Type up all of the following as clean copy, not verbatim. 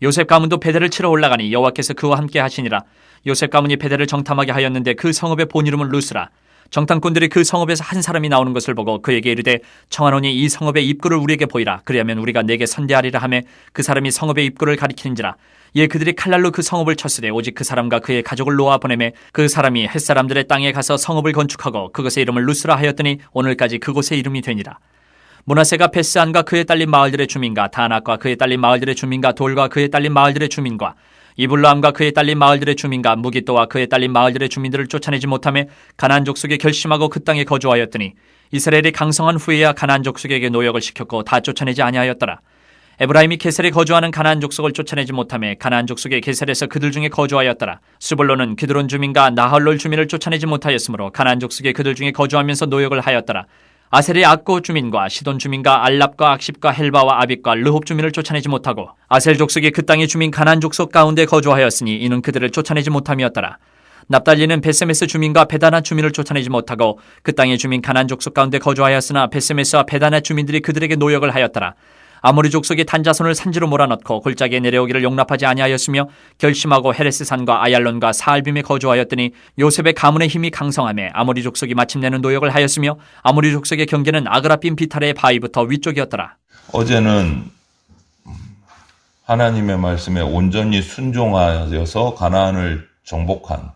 요셉 가문도 베델을 치러 올라가니 여호와께서 그와 함께 하시니라. 요셉 가문이 베델을 정탐하게 하였는데 그 성읍의 본 이름은 루스라. 정탐꾼들이 그 성읍에서 한 사람이 나오는 것을 보고 그에게 이르되 청하노니 이 성읍의 입구를 우리에게 보이라. 그리하면 우리가 내게 선대하리라 하매 그 사람이 성읍의 입구를 가리키는지라. 이에 그들이 칼날로 그 성읍을 쳤으되 오직 그 사람과 그의 가족을 놓아 보내매 그 사람이 햇사람들의 땅에 가서 성읍을 건축하고 그것의 이름을 루스라 하였더니 오늘까지 그곳의 이름이 되니라. 므낫세가 베스안과 그의 딸린 마을들의 주민과 다낙과 그의 딸린 마을들의 주민과 돌과 그의 딸린 마을들의 주민과 이블람과 그의 딸린 마을들의 주민과 무기또와 그의 딸린 마을들의 주민들을 쫓아내지 못하며 가나안 족속에 결심하고 그 땅에 거주하였더니 이스라엘이 강성한 후에야 가나안 족속에게 노역을 시켰고 다 쫓아내지 아니하였더라. 에브라임이 게셀에 거주하는 가나안 족속을 쫓아내지 못하며 가나안 족속의 게셀에서 그들 중에 거주하였더라. 스불론은 기드론 주민과 나할롤 주민을 쫓아내지 못하였으므로 가나안 족속의 그들 중에 거주하면서 노역을 하였더라. 아셀의 악고 주민과 시돈 주민과 알랍과 악십과 헬바와 아빗과 르홉 주민을 쫓아내지 못하고 아셀 족속이 그 땅의 주민 가나안 족속 가운데 거주하였으니 이는 그들을 쫓아내지 못함이었더라. 납달리는 베세메스 주민과 베다나 주민을 쫓아내지 못하고 그 땅의 주민 가나안 족속 가운데 거주하였으나 베세메스와 베다나 주민들이 그들에게 노역을 하였더라. 아모리 족속이 단자손을 산지로 몰아넣고 골짜기에 내려오기를 용납하지 아니하였으며 결심하고 헤레스산과 아얄론과 사알빔에 거주하였더니 요셉의 가문의 힘이 강성하며 아모리 족속이 마침내는 노역을 하였으며 아모리 족속의 경계는 아그라빔 비탈의 바위부터 위쪽이었더라. 어제는 하나님의 말씀에 온전히 순종하여서 가나안을 정복한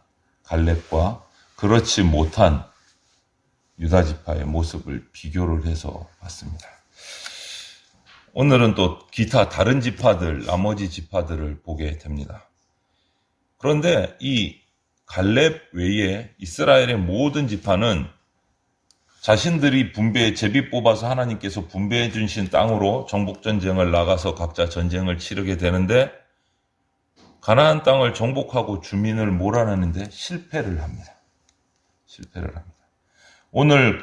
갈렙과 그렇지 못한 유다 지파의 모습을 비교를 해서 봤습니다. 오늘은 또 기타 다른 지파들, 나머지 지파들을 보게 됩니다. 그런데 이 갈렙 외에 이스라엘의 모든 지파는 자신들이 제비 뽑아서 하나님께서 분배해 주신 땅으로 정복전쟁을 나가서 각자 전쟁을 치르게 되는데 가나안 땅을 정복하고 주민을 몰아내는데 실패를 합니다. 오늘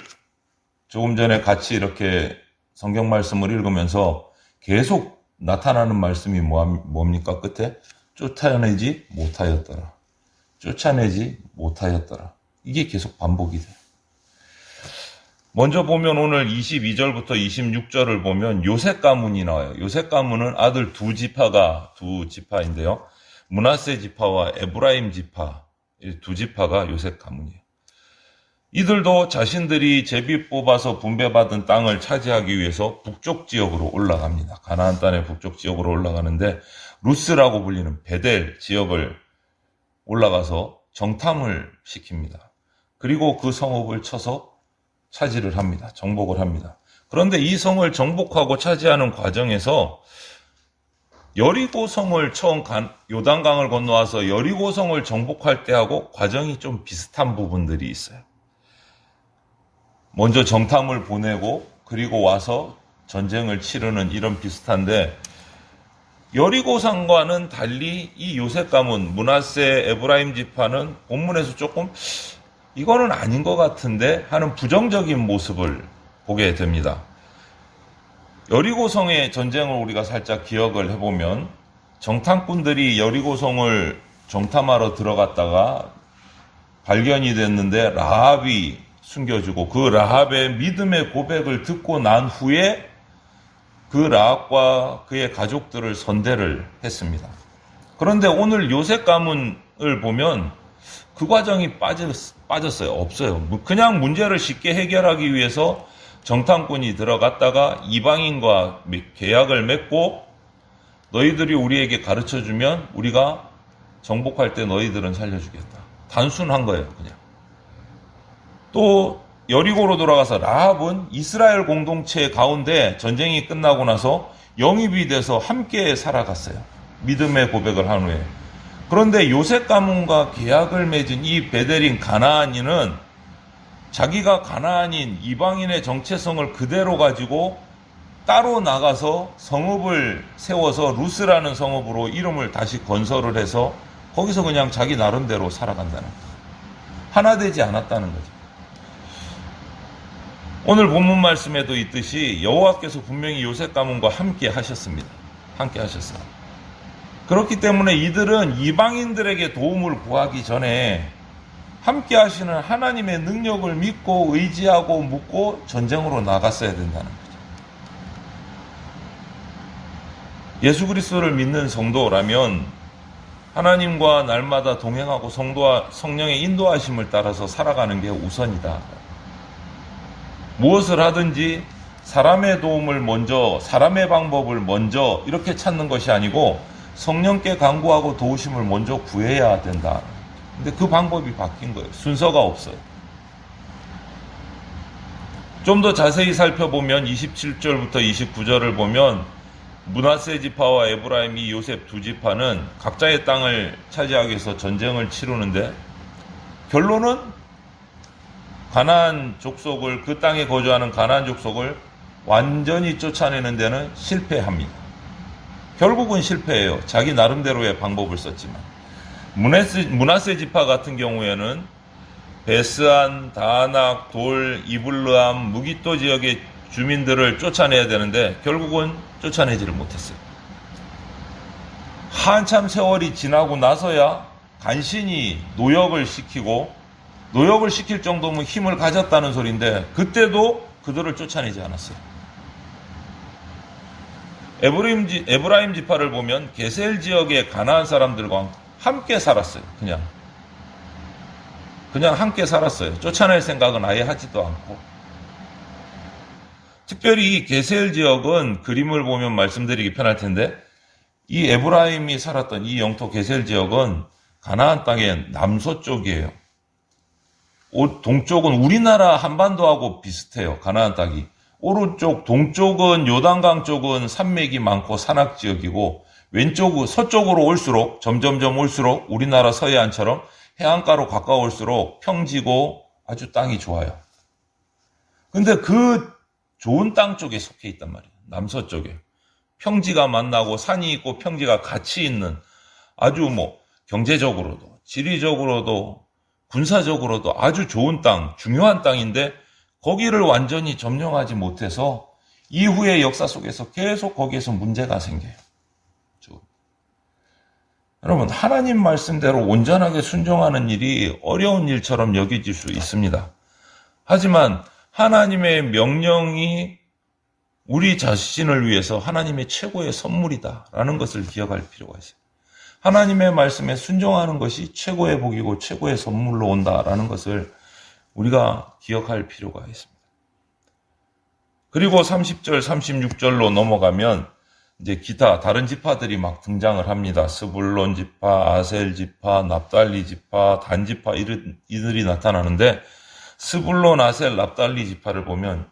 조금 전에 같이 이렇게 성경 말씀을 읽으면서 계속 나타나는 말씀이 뭡니까? 끝에 쫓아내지 못하였더라. 이게 계속 반복이 돼요. 먼저 보면 오늘 22절부터 26절을 보면 요셉 가문이 나와요. 요셉 가문은 아들 두 지파인데요. 므낫세 지파와 에브라임 지파, 이 두 지파가 요셉 가문이에요. 이들도 자신들이 제비 뽑아서 분배받은 땅을 차지하기 위해서 북쪽 지역으로 올라갑니다. 가나안 땅의 북쪽 지역으로 올라가는데 루스라고 불리는 베델 지역을 올라가서 정탐을 시킵니다. 그리고 그 성읍을 쳐서 차지를 합니다. 정복을 합니다. 그런데 이 성을 정복하고 차지하는 과정에서 여리고성을 처음 요단강을 건너와서 여리고성을 정복할 때하고 과정이 좀 비슷한 부분들이 있어요. 먼저 정탐을 보내고 그리고 와서 전쟁을 치르는 이런 비슷한데 여리고성과는 달리 이 요셉 가문, 므낫세, 에브라임 지파는 본문에서 조금 이거는 아닌 것 같은데 하는 부정적인 모습을 보게 됩니다. 여리고성의 전쟁을 우리가 살짝 기억을 해보면 정탐꾼들이 여리고성을 정탐하러 들어갔다가 발견이 됐는데 라합이 숨겨주고 그 라합의 믿음의 고백을 듣고 난 후에 그 라합과 그의 가족들을 선대를 했습니다. 그런데 오늘 요셉 가문을 보면 그 과정이 빠졌어요. 없어요. 그냥 문제를 쉽게 해결하기 위해서 정탐꾼이 들어갔다가 이방인과 계약을 맺고 너희들이 우리에게 가르쳐주면 우리가 정복할 때 너희들은 살려주겠다. 단순한 거예요. 그냥. 또 여리고로 돌아가서 라합은 이스라엘 공동체 가운데 전쟁이 끝나고 나서 영입이 돼서 함께 살아갔어요. 믿음의 고백을 한 후에. 그런데 요셉 가문과 계약을 맺은 이 베델인 가나안인은 자기가 가나안인 이방인의 정체성을 그대로 가지고 따로 나가서 성읍을 세워서 루스라는 성읍으로 이름을 다시 건설을 해서 거기서 그냥 자기 나름대로 살아간다는 거예요. 하나 되지 않았다는 거죠. 오늘 본문 말씀에도 있듯이 여호와께서 분명히 요셉 가문과 함께 하셨습니다. 함께 하셨어요. 그렇기 때문에 이들은 이방인들에게 도움을 구하기 전에 함께 하시는 하나님의 능력을 믿고 의지하고 묻고 전쟁으로 나갔어야 된다는 거죠. 예수 그리스도를 믿는 성도라면 하나님과 날마다 동행하고 성령의 인도하심을 따라서 살아가는 게 우선이다. 무엇을 하든지 사람의 도움을 먼저, 사람의 방법을 먼저 이렇게 찾는 것이 아니고 성령께 간구하고 도우심을 먼저 구해야 된다. 근데 그 방법이 바뀐 거예요. 순서가 없어요. 좀 더 자세히 살펴보면 27절부터 29절을 보면 므낫세 지파와 에브라임이 요셉 두 지파는 각자의 땅을 차지하기 위해서 전쟁을 치르는데 결론은 가나안 족속을, 그 땅에 거주하는 가나안 족속을 완전히 쫓아내는 데는 실패합니다. 결국은 실패해요. 자기 나름대로의 방법을 썼지만. 므낫세 지파 같은 경우에는 베스안, 다낙, 돌, 이블르암, 무기또 지역의 주민들을 쫓아내야 되는데 결국은 쫓아내지를 못했어요. 한참 세월이 지나고 나서야 간신히 노역을 시킬 정도면 힘을 가졌다는 소리인데 그때도 그들을 쫓아내지 않았어요. 에브라임 지파를 보면 게셀 지역의 가나안 사람들과 함께 살았어요. 그냥 함께 살았어요. 쫓아낼 생각은 아예 하지도 않고. 특별히 이 게셀 지역은 그림을 보면 말씀드리기 편할 텐데 이 에브라임이 살았던 이 영토 게셀 지역은 가나안 땅의 남서쪽이에요. 동쪽은 우리나라 한반도하고 비슷해요. 가나안 땅이. 오른쪽 동쪽은 요단강 쪽은 산맥이 많고 산악지역이고 서쪽으로 올수록 점점점 올수록 우리나라 서해안처럼 해안가로 가까울수록 평지고 아주 땅이 좋아요. 근데 그 좋은 땅 쪽에 속해 있단 말이에요. 남서쪽에. 평지가 만나고 산이 있고 평지가 같이 있는 아주 경제적으로도 지리적으로도 군사적으로도 아주 좋은 땅, 중요한 땅인데 거기를 완전히 점령하지 못해서 이후의 역사 속에서 계속 거기에서 문제가 생겨요. 여러분, 하나님 말씀대로 온전하게 순종하는 일이 어려운 일처럼 여겨질 수 있습니다. 하지만 하나님의 명령이 우리 자신을 위해서 하나님의 최고의 선물이다라는 것을 기억할 필요가 있어요. 하나님의 말씀에 순종하는 것이 최고의 복이고 최고의 선물로 온다라는 것을 우리가 기억할 필요가 있습니다. 그리고 30절, 36절로 넘어가면 이제 기타 다른 지파들이 막 등장을 합니다. 스불론 지파, 아셀 지파, 납달리 지파, 단 지파 이들이 나타나는데 스불론, 아셀, 납달리 지파를 보면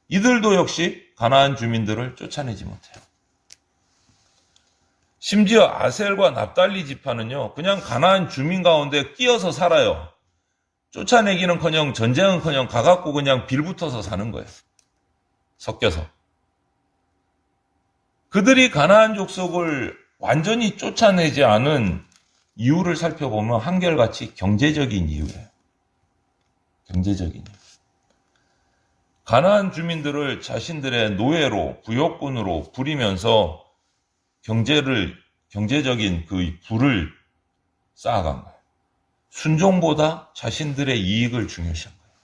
이들도 역시 가나안 주민들을 쫓아내지 못해요. 심지어 아셀과 납달리 지파는요, 그냥 가나안 주민 가운데 끼어서 살아요. 쫓아내기는커녕 전쟁은커녕 가갖고 그냥 빌붙어서 사는 거예요. 섞여서. 그들이 가나안 족속을 완전히 쫓아내지 않은 이유를 살펴보면 한결같이 경제적인 이유예요. 경제적인 이유. 가나안 주민들을 자신들의 노예로, 부역군으로 부리면서 경제적인 그 부를 쌓아간 거예요. 순종보다 자신들의 이익을 중요시한 거예요.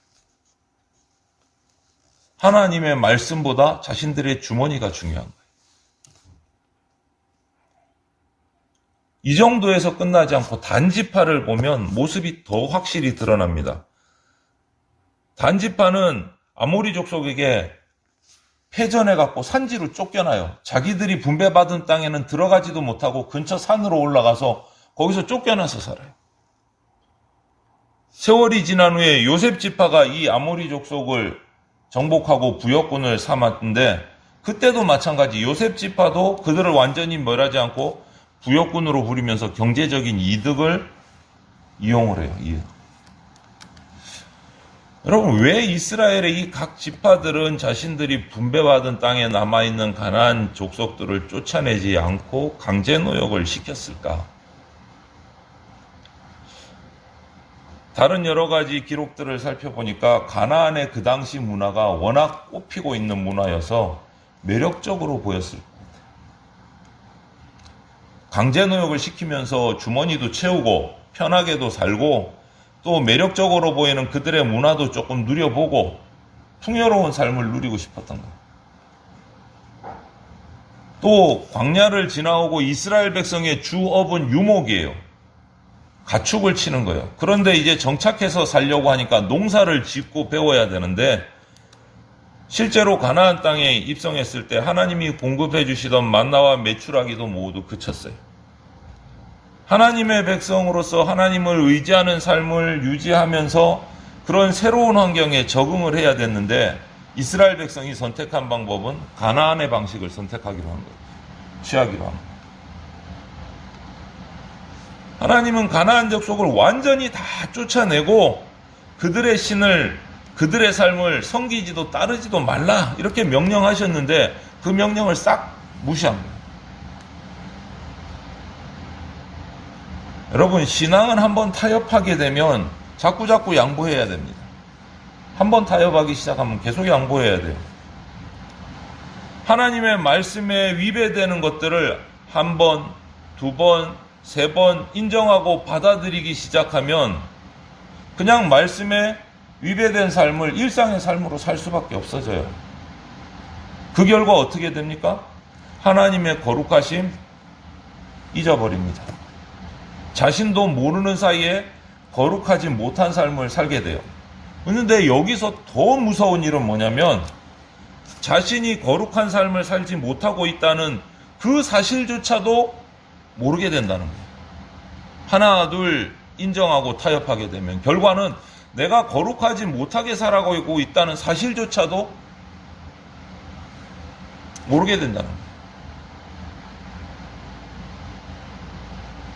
하나님의 말씀보다 자신들의 주머니가 중요한 거예요. 이 정도에서 끝나지 않고 단지파를 보면 모습이 더 확실히 드러납니다. 단지파는 아모리 족속에게 패전해갖고 산지로 쫓겨나요. 자기들이 분배받은 땅에는 들어가지도 못하고 근처 산으로 올라가서 거기서 쫓겨나서 살아요. 세월이 지난 후에 요셉 지파가 이 아모리 족속을 정복하고 부역군을 삼았는데 그때도 마찬가지 요셉 지파도 그들을 완전히 멸하지 않고 부역군으로 부리면서 경제적인 이득을 이용을 해요. 여러분, 왜 이스라엘의 이 각 지파들은 자신들이 분배받은 땅에 남아있는 가나안 족속들을 쫓아내지 않고 강제 노역을 시켰을까? 다른 여러 가지 기록들을 살펴보니까 가나안의 그 당시 문화가 워낙 꽃피고 있는 문화여서 매력적으로 보였을 겁니다. 강제 노역을 시키면서 주머니도 채우고 편하게도 살고 또 매력적으로 보이는 그들의 문화도 조금 누려보고 풍요로운 삶을 누리고 싶었던 거예요. 또 광야를 지나오고 이스라엘 백성의 주업은 유목이에요. 가축을 치는 거예요. 그런데 이제 정착해서 살려고 하니까 농사를 짓고 배워야 되는데 실제로 가나안 땅에 입성했을 때 하나님이 공급해 주시던 만나와 메추라기도 모두 그쳤어요. 하나님의 백성으로서 하나님을 의지하는 삶을 유지하면서 그런 새로운 환경에 적응을 해야 됐는데 이스라엘 백성이 선택한 방법은 가나안의 방식을 선택하기로 한 거예요. 취하기로 한 거예요. 하나님은 가나안 족속을 완전히 다 쫓아내고 그들의 신을, 그들의 삶을 섬기지도 따르지도 말라 이렇게 명령하셨는데 그 명령을 싹 무시한 거예요. 여러분, 신앙은 한번 타협하게 되면 자꾸자꾸 양보해야 됩니다. 한번 타협하기 시작하면 계속 양보해야 돼요. 하나님의 말씀에 위배되는 것들을 한 번, 두 번, 세 번 인정하고 받아들이기 시작하면 그냥 말씀에 위배된 삶을 일상의 삶으로 살 수밖에 없어져요. 그 결과 어떻게 됩니까? 하나님의 거룩하심 잊어버립니다. 자신도 모르는 사이에 거룩하지 못한 삶을 살게 돼요. 그런데 여기서 더 무서운 일은 뭐냐면 자신이 거룩한 삶을 살지 못하고 있다는 그 사실조차도 모르게 된다는 거예요. 하나, 둘 인정하고 타협하게 되면 결과는 내가 거룩하지 못하게 살아가고 있다는 사실조차도 모르게 된다는 거예요.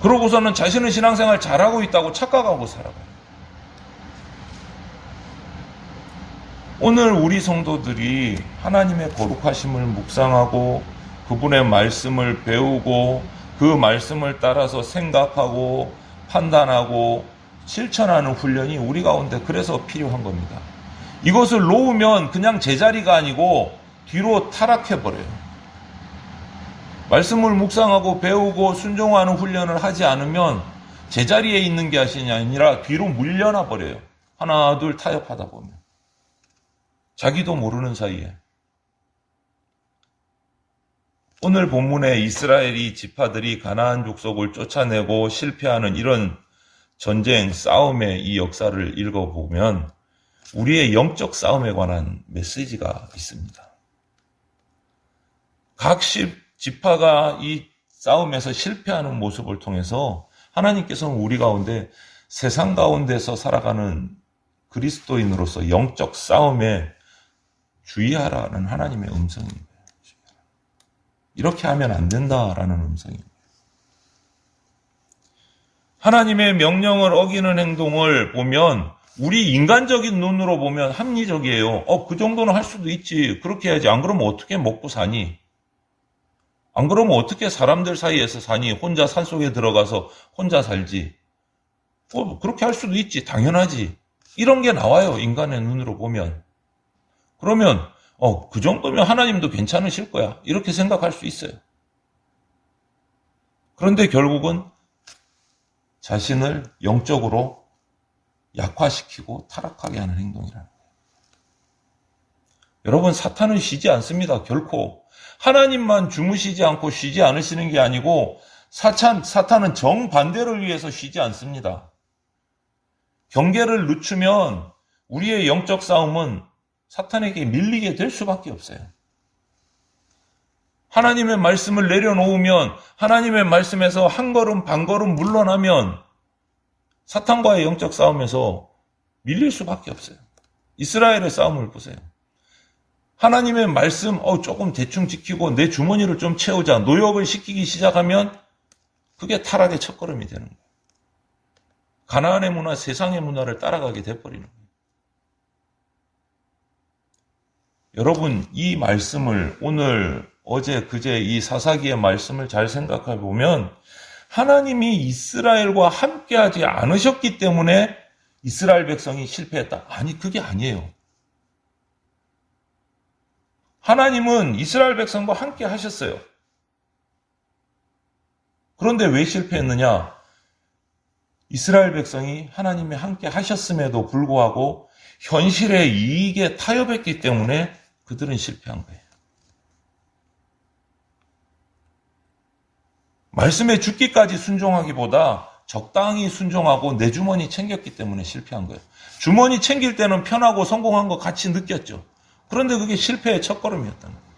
그러고서는 자신은 신앙생활 잘하고 있다고 착각하고 살아가요. 오늘 우리 성도들이 하나님의 거룩하심을 묵상하고 그분의 말씀을 배우고 그 말씀을 따라서 생각하고 판단하고 실천하는 훈련이 우리 가운데 그래서 필요한 겁니다. 이것을 놓으면 그냥 제자리가 아니고 뒤로 타락해버려요. 말씀을 묵상하고 배우고 순종하는 훈련을 하지 않으면 제자리에 있는 게 아니라 뒤로 물려나 버려요. 하나, 둘 타협하다 보면. 자기도 모르는 사이에. 오늘 본문에 이스라엘이 지파들이 가나안 족속을 쫓아내고 실패하는 이런 전쟁, 싸움의 이 역사를 읽어보면 우리의 영적 싸움에 관한 메시지가 있습니다. 각 지파가 이 싸움에서 실패하는 모습을 통해서 하나님께서는 우리 가운데 세상 가운데서 살아가는 그리스도인으로서 영적 싸움에 주의하라는 하나님의 음성입니다. 이렇게 하면 안 된다라는 음성입니다. 하나님의 명령을 어기는 행동을 보면 우리 인간적인 눈으로 보면 합리적이에요. 그 정도는 할 수도 있지. 그렇게 해야지. 안 그러면 어떻게 먹고 사니? 안 그러면 어떻게 사람들 사이에서 사니? 혼자 산속에 들어가서 혼자 살지. 그렇게 할 수도 있지. 당연하지. 이런 게 나와요. 인간의 눈으로 보면. 그러면 그 정도면 하나님도 괜찮으실 거야. 이렇게 생각할 수 있어요. 그런데 결국은 자신을 영적으로 약화시키고 타락하게 하는 행동이라는 거예요. 여러분, 사탄은 쉬지 않습니다. 결코. 하나님만 주무시지 않고 쉬지 않으시는 게 아니고 사탄은 정반대를 위해서 쉬지 않습니다. 경계를 늦추면 우리의 영적 싸움은 사탄에게 밀리게 될 수밖에 없어요. 하나님의 말씀을 내려놓으면 하나님의 말씀에서 한 걸음 반 걸음 물러나면 사탄과의 영적 싸움에서 밀릴 수밖에 없어요. 이스라엘의 싸움을 보세요. 하나님의 말씀 조금 대충 지키고 내 주머니를 좀 채우자 노역을 시키기 시작하면 그게 타락의 첫걸음이 되는 거예요. 가나안의 문화, 세상의 문화를 따라가게 돼버리는 거예요. 여러분, 이 말씀을 오늘 어제 그제 이 사사기의 말씀을 잘 생각해 보면 하나님이 이스라엘과 함께하지 않으셨기 때문에 이스라엘 백성이 실패했다. 아니, 그게 아니에요. 하나님은 이스라엘 백성과 함께 하셨어요. 그런데 왜 실패했느냐? 이스라엘 백성이 하나님이 함께 하셨음에도 불구하고 현실의 이익에 타협했기 때문에 그들은 실패한 거예요. 말씀에 죽기까지 순종하기보다 적당히 순종하고 내 주머니 챙겼기 때문에 실패한 거예요. 주머니 챙길 때는 편하고 성공한 거 같이 느꼈죠. 그런데 그게 실패의 첫걸음이었다는 거예요.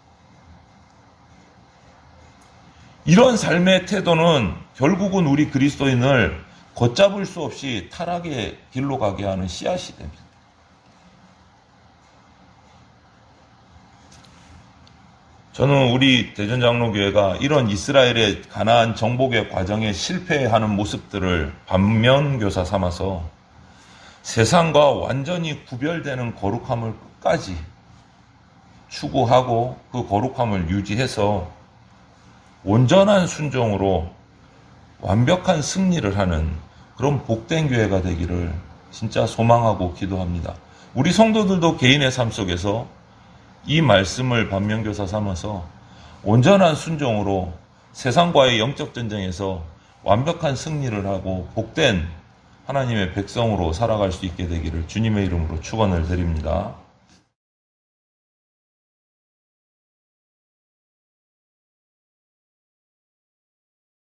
이런 삶의 태도는 결국은 우리 그리스도인을 걷잡을 수 없이 타락의 길로 가게 하는 씨앗이 됩니다. 저는 우리 대전장로교회가 이런 이스라엘의 가나안 정복의 과정에 실패하는 모습들을 반면교사 삼아서 세상과 완전히 구별되는 거룩함을 끝까지 추구하고 그 거룩함을 유지해서 온전한 순종으로 완벽한 승리를 하는 그런 복된 교회가 되기를 진짜 소망하고 기도합니다. 우리 성도들도 개인의 삶 속에서 이 말씀을 반면교사 삼아서 온전한 순종으로 세상과의 영적 전쟁에서 완벽한 승리를 하고 복된 하나님의 백성으로 살아갈 수 있게 되기를 주님의 이름으로 축원을 드립니다.